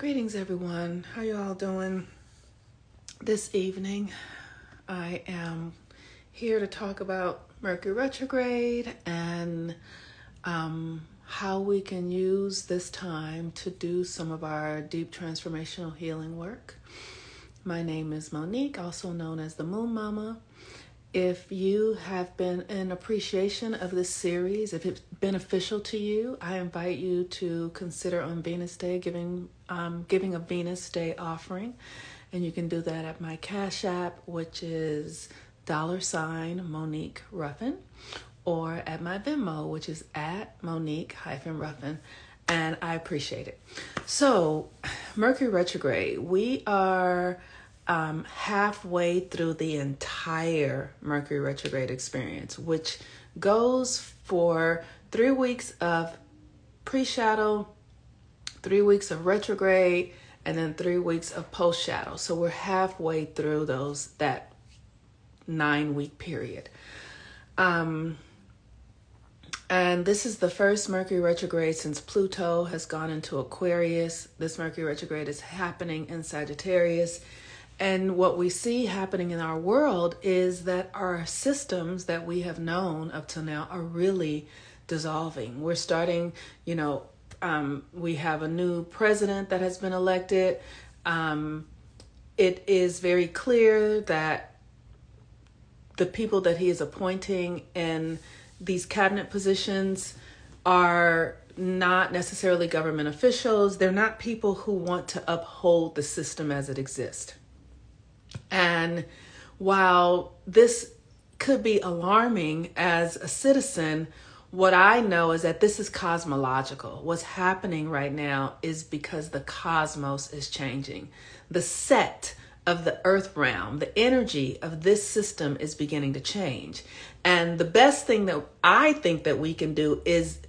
Greetings, everyone. How you all doing this evening? I am here to talk about Mercury Retrograde and how we can use this time to do some of our deep transformational healing work. My name is Monique, also known as the Moon Mama. If you have been in appreciation of this series, if it's beneficial to you, I invite you to consider on Venus Day giving a Venus Day offering. And you can do that at my Cash App, which is $Monique Ruffin, or at my Venmo, which is at Monique-Ruffin. And I appreciate it. So, Mercury Retrograde, we are halfway through the entire Mercury Retrograde experience, which goes for 3 weeks of pre-shadow, 3 weeks of retrograde, and then 3 weeks of post-shadow. So we're halfway through that 9-week period. And this is the first Mercury retrograde since Pluto has gone into Aquarius. This Mercury retrograde is happening in Sagittarius. And what we see happening in our world is that our systems that we have known up till now are really dissolving. We're starting, we have a new president that has been elected. It is very clear that the people that he is appointing in these cabinet positions are not necessarily government officials. They're not people who want to uphold the system as it exists. And while this could be alarming as a citizen, what I know is that this is cosmological. What's happening right now is because the cosmos is changing. The set of the earth realm, the energy of this system is beginning to change. And the best thing that I think that we can do is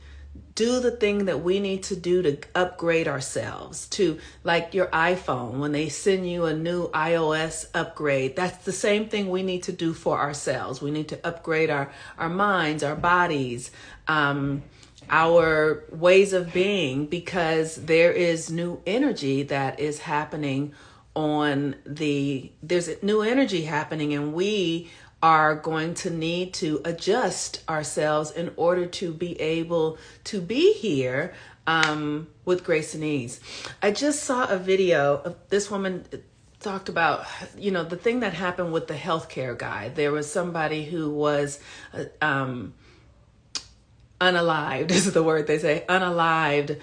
do the thing that we need to do to upgrade ourselves, to like your iPhone, when they send you a new iOS upgrade, that's the same thing we need to do for ourselves. We need to upgrade our minds, our bodies, our ways of being, because there is new energy that is happening there's new energy happening, and we are going to need to adjust ourselves in order to be able to be here with grace and ease. I just saw a video of this woman talked about, the thing that happened with the healthcare guy. There was somebody who was unalived, is the word they say, unalived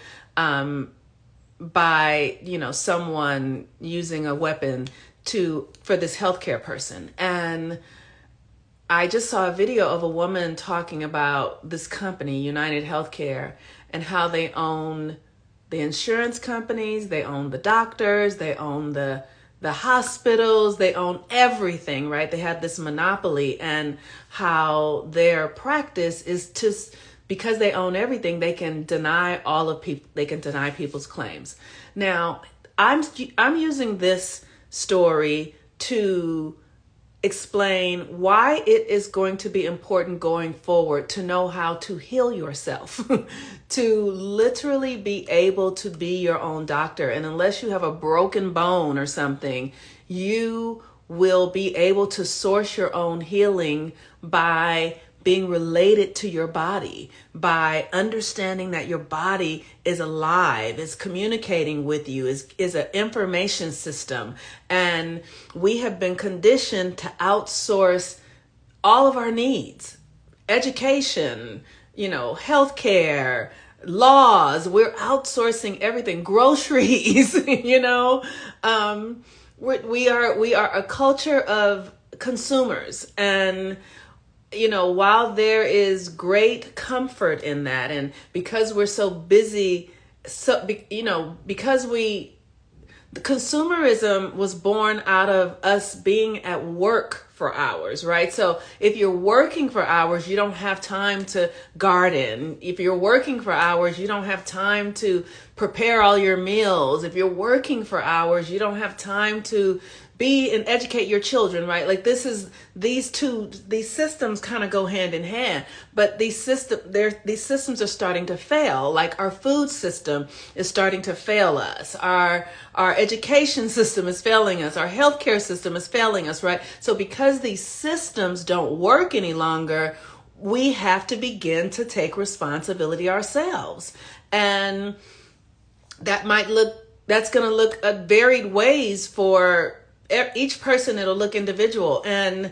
by, someone using a weapon for this healthcare person. And I just saw a video of a woman talking about this company, United Healthcare, and how they own the insurance companies, they own the doctors, they own the hospitals, they own everything, right? They have this monopoly, and how their practice is because they own everything, they can deny people's claims. Now, I'm using this story to explain why it is going to be important going forward to know how to heal yourself, to literally be able to be your own doctor. And unless you have a broken bone or something, you will be able to source your own healing by being related to your body, by understanding that your body is alive, is communicating with you, is an information system. And we have been conditioned to outsource all of our needs, education, healthcare, laws. We're outsourcing everything, groceries, we are a culture of consumers. And while there is great comfort in that, and because we're so busy, because the consumerism was born out of us being at work for hours, right? So if you're working for hours, you don't have time to garden. If you're working for hours, you don't have time to prepare all your meals. If you're working for hours, you don't have time to be and educate your children, right? Like these systems kind of go hand in hand, but these systems are starting to fail. Like our food system is starting to fail us. Our education system is failing us. Our healthcare system is failing us, right? So because these systems don't work any longer, we have to begin to take responsibility ourselves. And that's going to look at varied ways for each person. It'll look individual, and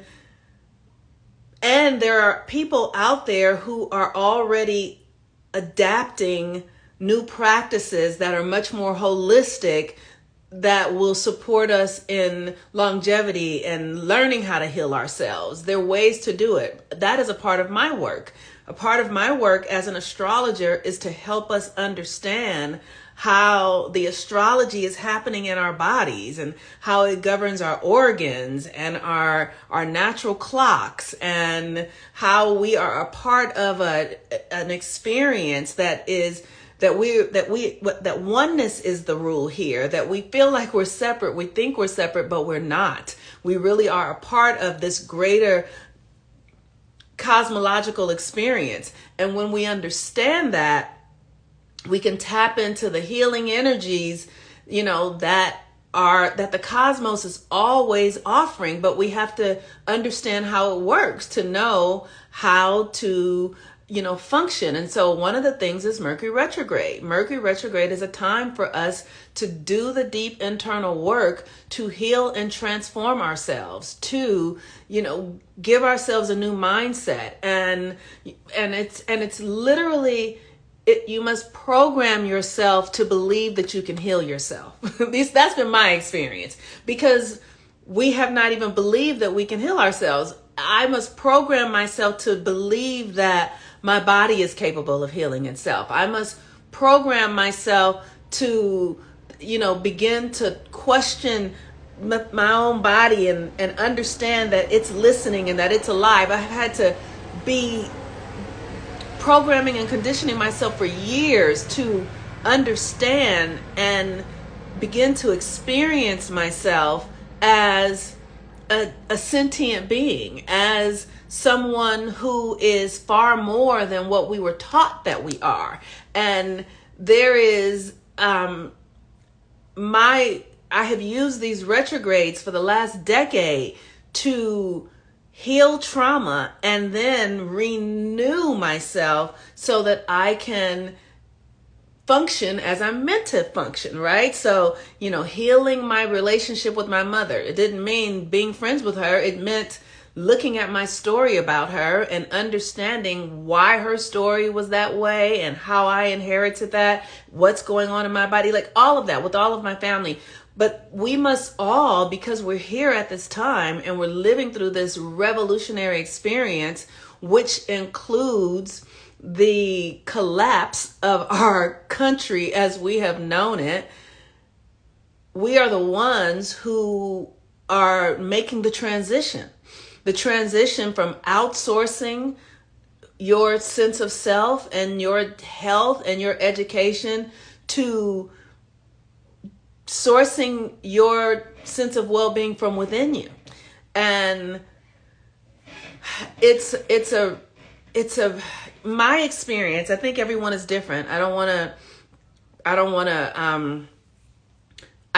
there are people out there who are already adapting new practices that are much more holistic, that will support us in longevity and learning how to heal ourselves. There are ways to do it. That is a part of my work. A part of my work as an astrologer is to help us understand how the astrology is happening in our bodies and how it governs our organs and our natural clocks, and how we are a part of an experience that oneness is the rule here, that we feel like we're separate. We think we're separate, but we're not. We really are a part of this greater cosmological experience. And when we understand that, we can tap into the healing energies, that the cosmos is always offering, but we have to understand how it works to know how to, function. And so one of the things is Mercury retrograde. Mercury retrograde is a time for us to do the deep internal work to heal and transform ourselves, to, give ourselves a new mindset. And it's literally, you must program yourself to believe that you can heal yourself. That's been my experience, because we have not even believed that we can heal ourselves. I must program myself to believe that my body is capable of healing itself. I must program myself to, begin to question my own body and understand that it's listening and that it's alive. I've had to be programming and conditioning myself for years to understand and begin to experience myself as a sentient being, as someone who is far more than what we were taught that we are. And there is, I have used these retrogrades for the last decade to heal trauma and then renew myself so that I can function as I'm meant to function, right? So, healing my relationship with my mother. It didn't mean being friends with her. It meant looking at my story about her and understanding why her story was that way and how I inherited that, what's going on in my body, like all of that with all of my family. But we must all, because we're here at this time and we're living through this revolutionary experience, which includes the collapse of our country as we have known it, we are the ones who are making the transition from outsourcing your sense of self and your health and your education to sourcing your sense of well-being from within you. And it's my experience. I think everyone is different. I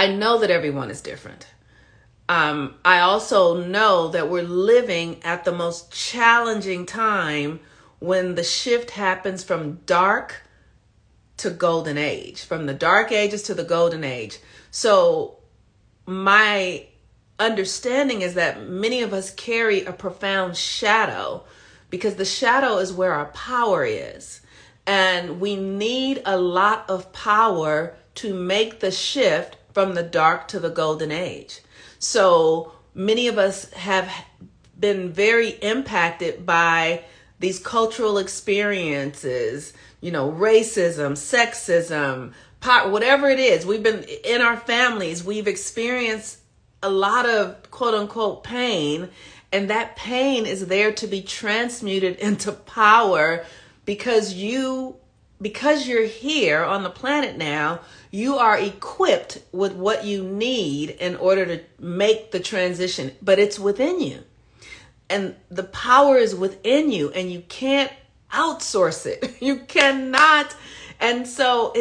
know that everyone is different. I also know that we're living at the most challenging time when the shift happens from dark to golden age, from the dark ages to the golden age. So my understanding is that many of us carry a profound shadow, because the shadow is where our power is. And we need a lot of power to make the shift from the dark to the golden age. So many of us have been very impacted by these cultural experiences, racism, sexism, whatever it is. We've been in our families, we've experienced a lot of quote unquote pain, And that pain is there to be transmuted into power because you're here on the planet now, you are equipped with what you need in order to make the transition, but it's within you. And the power is within you and you can't outsource it. You cannot. And so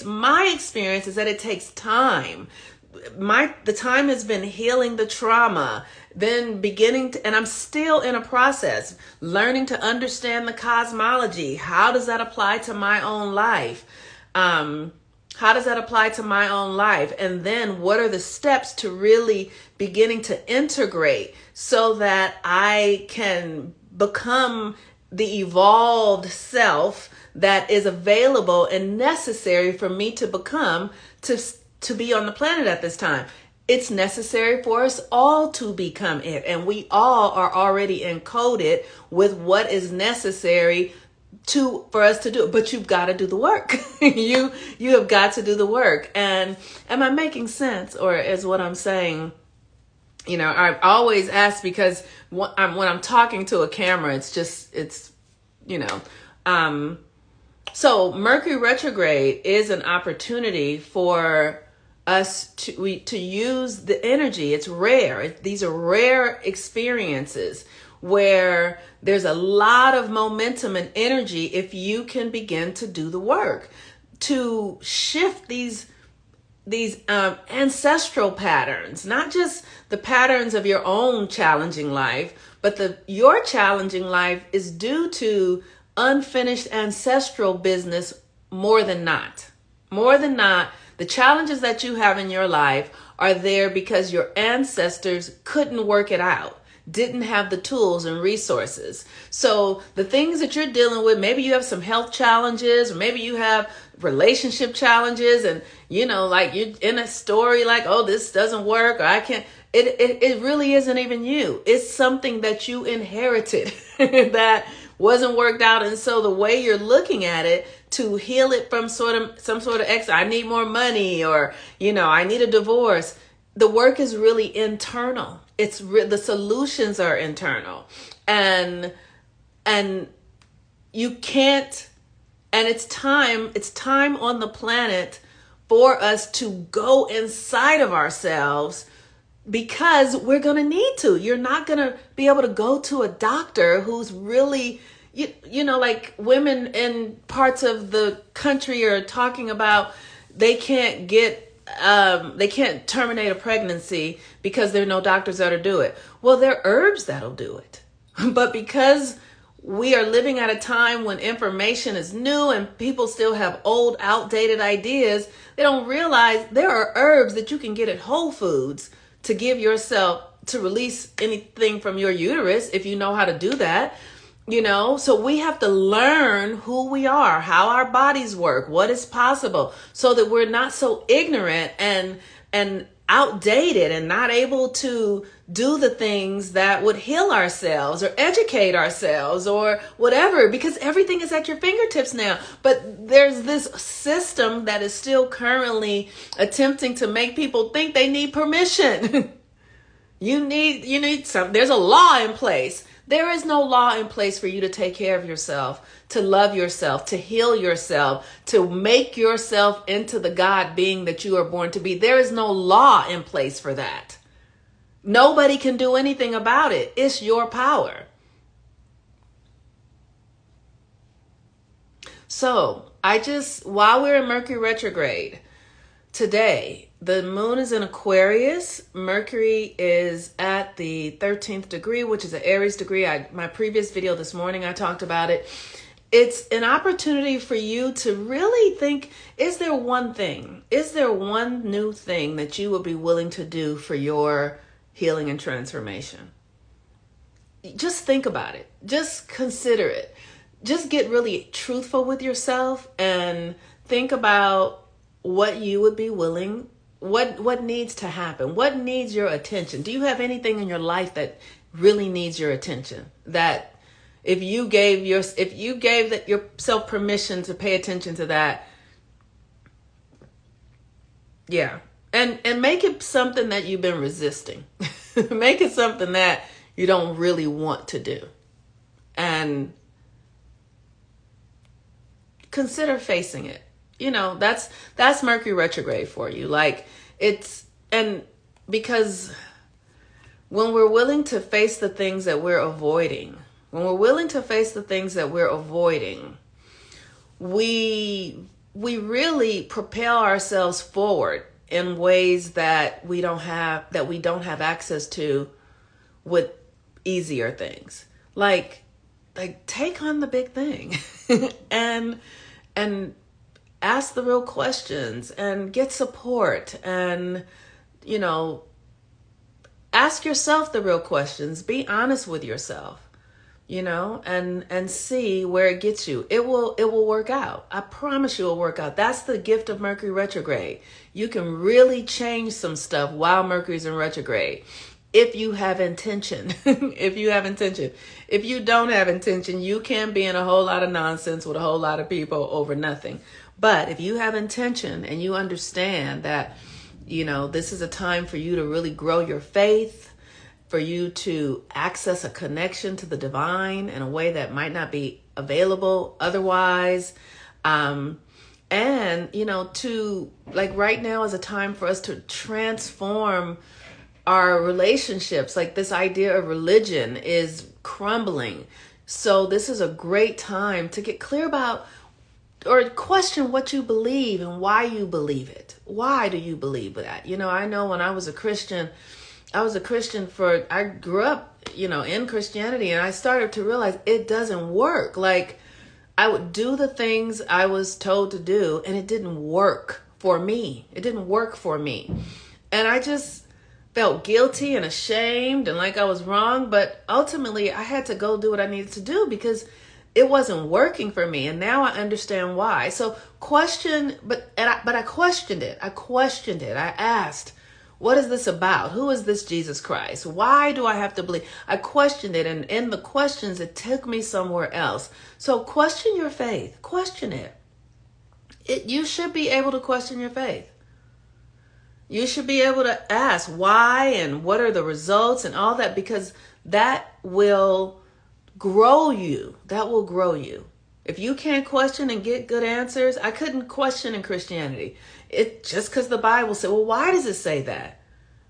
my experience is that it takes time. The time has been healing the trauma, then and I'm still in a process, learning to understand the cosmology. How does that apply to my own life? How does that apply to my own life? And then what are the steps to really beginning to integrate so that I can become the evolved self that is available and necessary for me to become to be on the planet at this time? It's necessary for us all to become it. And we all are already encoded with what is necessary for us to do it. But you've got to do the work. You have got to do the work. And am I making sense? Or is what I'm saying, I always ask because when I'm talking to a camera, so Mercury retrograde is an opportunity for us to use the energy. It's rare. These are rare experiences where there's a lot of momentum and energy if you can begin to do the work to shift these ancestral patterns, not just the patterns of your own challenging life, but your challenging life is due to unfinished ancestral business more than not. More than not, the challenges that you have in your life are there because your ancestors couldn't work it out, didn't have the tools and resources. So the things that you're dealing with, maybe you have some health challenges, or maybe you have relationship challenges, and like you're in a story like, oh, this doesn't work, or I can't. It really isn't even you. It's something that you inherited that wasn't worked out. And so the way you're looking at it to heal it from some sort of I need more money, or, I need a divorce. The work is really internal. The solutions are internal, and you can't, and it's time on the planet for us to go inside of ourselves, because we're going to need to. You're not going to be able to go to a doctor who's really, like women in parts of the country are talking about they can't terminate a pregnancy because there are no doctors that'll do it. Well, there are herbs that'll do it. But because we are living at a time when information is new and people still have old, outdated ideas, they don't realize there are herbs that you can get at Whole Foods to give yourself, to release anything from your uterus if you know how to do that. So we have to learn who we are, how our bodies work, what is possible, so that we're not so ignorant and outdated and not able to do the things that would heal ourselves or educate ourselves or whatever, because everything is at your fingertips now. But there's this system that is still currently attempting to make people think they need permission. You need some, there's a law in place. There is no law in place for you to take care of yourself, to love yourself, to heal yourself, to make yourself into the God being that you are born to be. There is no law in place for that. Nobody can do anything about it. It's your power. So while we're in Mercury retrograde, today, the moon is in Aquarius. Mercury is at the 13th degree, which is an Aries degree. My previous video this morning, I talked about it. It's an opportunity for you to really think, is there one new thing that you would be willing to do for your healing and transformation? Just think about it. Just consider it. Just get really truthful with yourself and think about what you would be willing, what needs to happen, what needs your attention. Do you have anything in your life that really needs your attention? That if you gave yourself permission to pay attention to that, yeah, and make it something that you've been resisting. Make it something that you don't really want to do. And consider facing it. That's Mercury retrograde for you. Like, and because when we're willing to face the things that we're avoiding, we really propel ourselves forward in ways that we don't have access to with easier things. Like take on the big thing and ask the real questions and get support, and ask yourself the real questions. Be honest with yourself, and see where it gets you. It will work out. I promise you it will work out. That's the gift of Mercury retrograde. You can really change some stuff while Mercury's in retrograde. If you have intention. If you don't have intention, you can be in a whole lot of nonsense with a whole lot of people over nothing. But if you have intention and you understand that, this is a time for you to really grow your faith, for you to access a connection to the divine in a way that might not be available otherwise. And, to, like, right now is a time for us to transform our relationships. Like, this idea of religion is crumbling. So this is a great time to get clear about or question what you believe and why you believe it. Why do you believe that? I know when I was a Christian, I grew up, in Christianity, and I started to realize it doesn't work. Like, I would do the things I was told to do, and it didn't work for me. And I just felt guilty and ashamed and like I was wrong. But ultimately, I had to go do what I needed to do because it wasn't working for me. And now I understand why. So I questioned it. I asked, what is this about? Who is this Jesus Christ? Why do I have to believe? I questioned it. And in the questions, it took me somewhere else. So question your faith. Question it. You should be able to question your faith. You should be able to ask why and what are the results and all that, because that will grow you. If you can't question and get good answers, I couldn't question in Christianity. It just because the Bible said, well, why does it say that?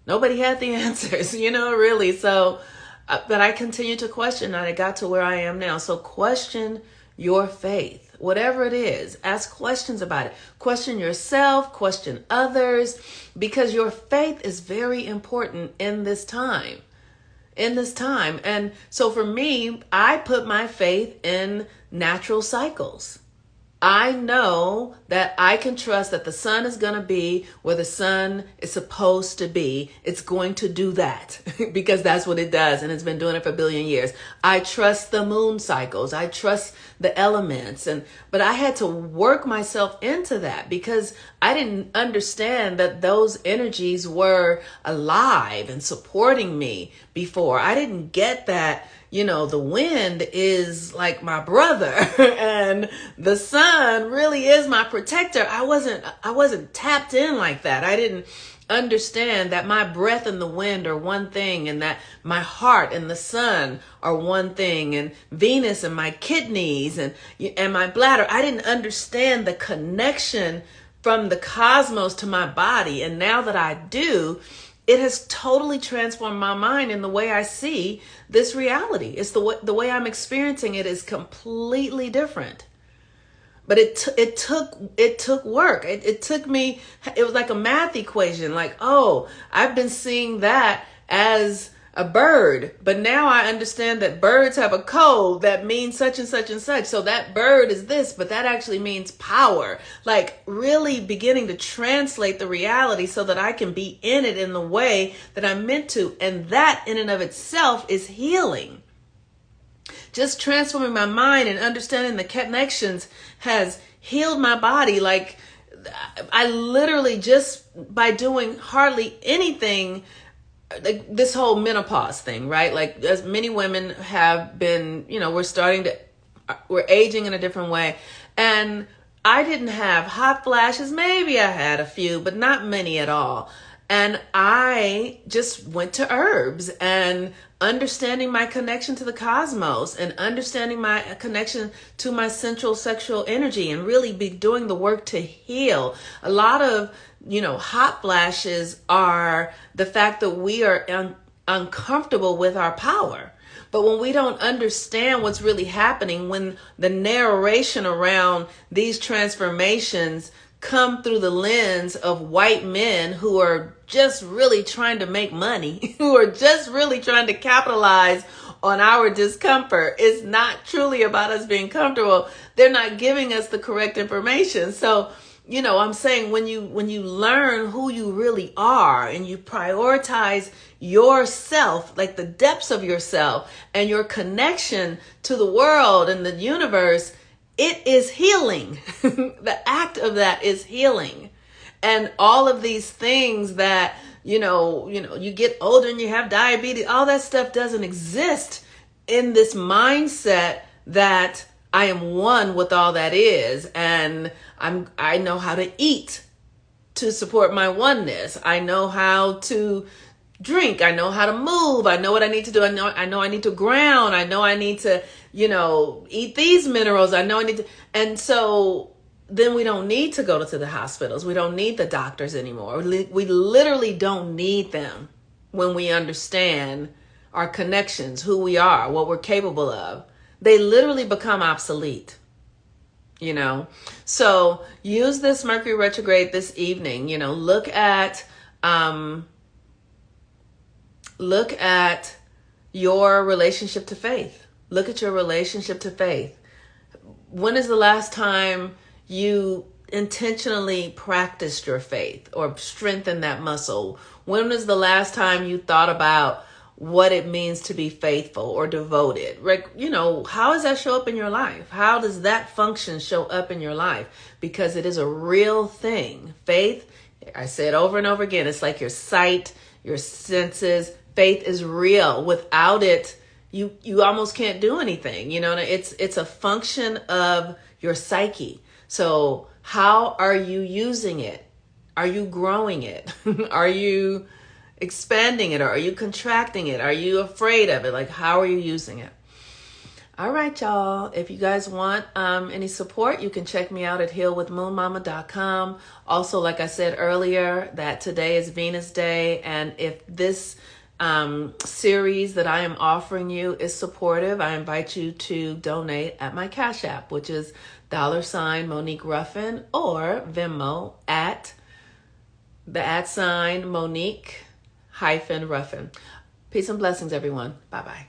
Nobody had the answers, really. So, but I continued to question and I got to where I am now. So question your faith. Whatever it is, ask questions about it. Question yourself, question others, because your faith is very important in this time. And so for me, I put my faith in natural cycles. I know that I can trust that the sun is going to be where the sun is supposed to be. It's going to do that because that's what it does. And it's been doing it for a billion years. I trust the moon cycles. I trust the elements. But I had to work myself into that because I didn't understand that those energies were alive and supporting me before. I didn't get that. The wind is like my brother and the sun really is my protector. I wasn't tapped in like that. I didn't understand that my breath and the wind are one thing, and that my heart and the sun are one thing, and Venus and my kidneys and my bladder. I didn't understand the connection from the cosmos to my body. And now that I do, it has totally transformed my mind in the way I see this reality. It's the way I'm experiencing it is completely different. But it took work. It took me. It was like a math equation. Like, oh, I've been seeing that as a bird, but now I understand that birds have a code that means such and such and such. So that bird is this, but that actually means power. Like really beginning to translate the reality so that I can be in it in the way that I'm meant to. And that in and of itself is healing. Just transforming my mind and understanding the connections has healed my body. Like I literally just by doing hardly anything, like this whole menopause thing, right? Like as many women have been, we're aging in a different way. And I didn't have hot flashes. Maybe I had a few, but not many at all. And I just went to herbs and understanding my connection to the cosmos and understanding my connection to my central sexual energy and really be doing the work to heal. A lot of, hot flashes are the fact that we are uncomfortable with our power. But when we don't understand what's really happening, when the narration around these transformations come through the lens of white men who are just really trying to make money, who are just really trying to capitalize on our discomfort, it's not truly about us being comfortable. They're not giving us the correct information. So, I'm saying when you learn who you really are and you prioritize yourself, like the depths of yourself and your connection to the world and the universe, it is healing. The act of that is healing. And all of these things that, you get older and you have diabetes, all that stuff doesn't exist in this mindset that I am one with all that is. And I know how to eat to support my oneness. I know how to drink. I know how to move. I know what I need to do. I know I need to ground. I know I need to, eat these minerals. I know I need to. And so then we don't need to go to the hospitals. We don't need the doctors anymore. We literally don't need them when we understand our connections, who we are, what we're capable of. They literally become obsolete. So use this Mercury retrograde this evening. Look at your relationship to faith. Look at your relationship to faith. When is the last time you intentionally practiced your faith or strengthened that muscle? When was the last time you thought about what it means to be faithful or devoted? How does that show up in your life? How does that function show up in your life? Because it is a real thing. Faith, I say it over and over again, it's like your sight, your senses. Faith is real. Without it, you almost can't do anything. It's a function of your psyche. So how are you using it? Are you growing it? Are you expanding it, or are you contracting it? Are you afraid of it? Like, how are you using it? All right, y'all. If you guys want any support, you can check me out at healwithmoonmama.com. Also, like I said earlier, that today is Venus Day. And if this series that I am offering you is supportive, I invite you to donate at my Cash App, which is $ Monique Ruffin, or Venmo at the @ Monique-Ruffin. Peace and blessings, everyone. Bye-bye.